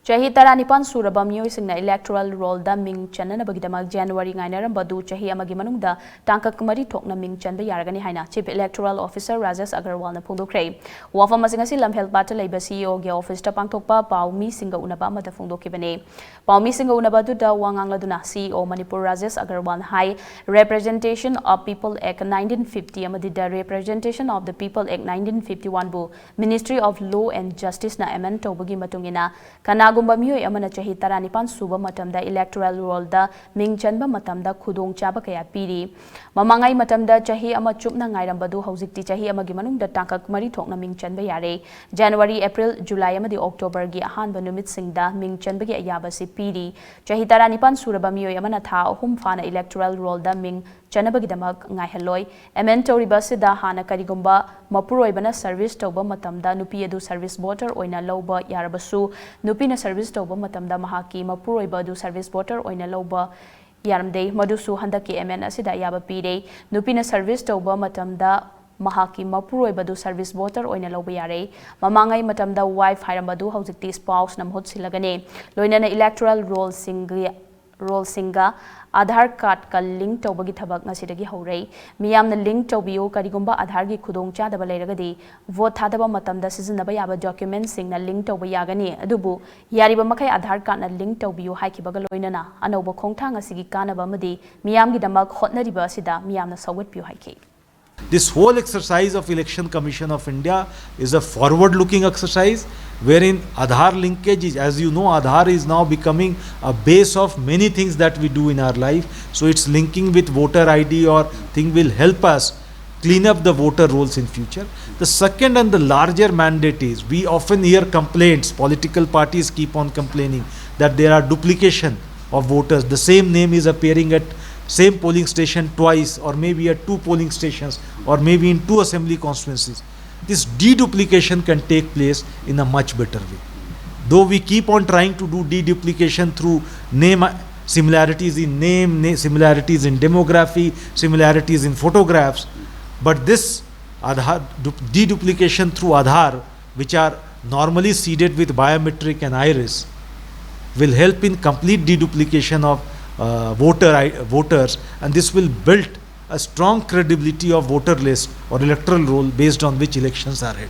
Chahi Taranipan Suraba Mioising Electoral Roll da Ming Chanba Yaragani January Ngaidabida Chahi Amagi Manungda Tangkak Ming Chanba Yaragani Haina Chief Electoral Officer Rajesh Agarwal na Phongdokre Wafam Masingasi Lamhel Pata Laiba CEO ge Office ta Pangthokpa Paumi Singa Unaba Amada Phongdokibane Paumi Singa Unaba da Wangangladuna CEO Manipur Rajesh Agarwal High Representation of People Act 1950 amadi da Representation of the People Act 1951 bu Ministry of Law and Justice na amend tawbagi matungina Kanagumba Miyoi amana Chahi Taranipan suba matamda Electoral Roll da Ming Chanba matamda khudong chaba kaya piri Mamangai matamda Chahi ama chupna ngairambadu hauzikti Chahi Amagi Manungda Tangkak Marirak Ming Chanba Yare January April July amadi October gi ahanba numit singda Ming Chanba gi ayaba si piri Chahi Taranipan suraba miyoi amana tha ahum fana Electoral Roll da Ming Chanbagidamak ngaihaloi amend tawriba sida hana karigumba mapuroibana service tawba matamda nupi adu service voter oina lawba yarabasu nupi na service tawba matamda mahaki mapuroiba adu service voter oina lawba yaramdei madusu handaki amend asida yaba pire nupi na service tawba matamda mahaki mapuroiba adu service voter oina lawba yare mamangai matamda wife hairambadu haujikti spouse namhut silagane loina na electoral roll singa Aadhaar card ka link tawbagi thabak ngasidagi haurai miyamna link tawbiyo karigumba Aadhaar gi khudong chadaba leiragadi vote thadaba matamda sizinaba yaba documents singna link tawba yagani adubu yariba makai Aadhaar card na link tawbiyo haikibaga loinana anoba khongthang asigi kanaba amadi miyamgi damak hotnariba asida miyamna sawatpiyo haiki. This whole exercise of Election Commission of India is a forward-looking exercise wherein Aadhaar linkage is, as you know, Aadhaar is now becoming a base of many things that we do in our life. So it's linking with voter ID or thing will help us clean up the voter rolls in future. The second and the larger mandate is, we often hear complaints, political parties keep on complaining that there are duplication of voters. The same name is appearing at same polling station twice, or maybe at 2 polling stations, or maybe in 2 assembly constituencies. This deduplication can take place in a much better way. Though we keep on trying to do deduplication through name similarities in name, similarities in demography, similarities in photographs, but this Aadhaar, deduplication through Aadhaar, which are normally seeded with biometric and iris, will help in complete deduplication of voters, and this will build a strong credibility of voter list or electoral roll based on which elections are held.